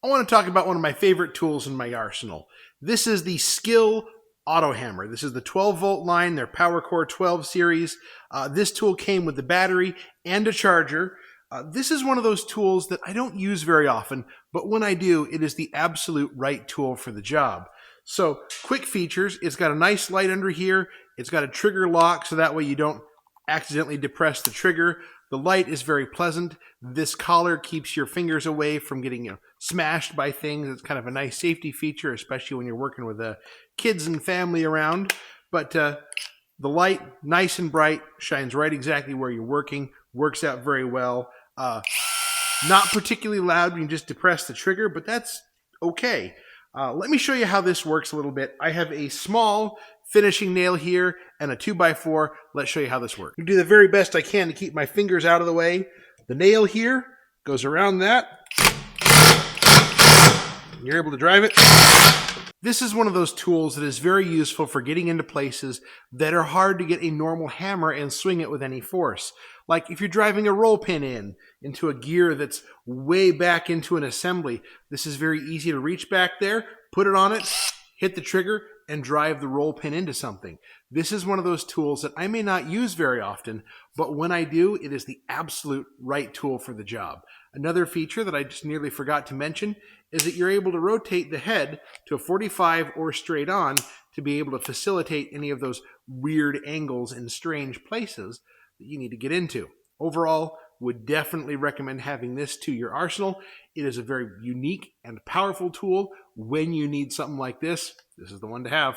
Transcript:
I want to talk about one of my favorite tools in my arsenal. This is the Skil auto hammer. This is the 12-volt line, their PWRCore 12 series. This tool came with the battery and a charger. This is one of those tools that I don't use very often, but when I do, it is the absolute right tool for the job. So, quick features, it's got a nice light under here. It's got a trigger lock, so that way you don't accidentally depress the trigger. The light is very pleasant. This collar keeps your fingers away from getting smashed by things. It's kind of a nice safety feature, especially when you're working with kids and family around. But the light, nice and bright, shines right exactly where you're working, works out very well. Not particularly loud when you just depress the trigger, but that's okay. Let me show you how this works a little bit. I have a small finishing nail here and a 2x4. Let's show you how this works. I do the very best I can to keep my fingers out of the way. The nail here goes around that. You're able to drive it. This is one of those tools that is very useful for getting into places that are hard to get a normal hammer and swing it with any force. Like if you're driving a roll pin into a gear that's way back into an assembly, this is very easy to reach back there, put it on it, hit the trigger, and drive the roll pin into something. This is one of those tools that I may not use very often, but when I do, it is the absolute right tool for the job. Another feature that I just nearly forgot to mention is that you're able to rotate the head to a 45 or straight on to be able to facilitate any of those weird angles in strange places that you need to get into. Overall, would definitely recommend having this to your arsenal. It is a very unique and powerful tool. When you need something like this, this is the one to have.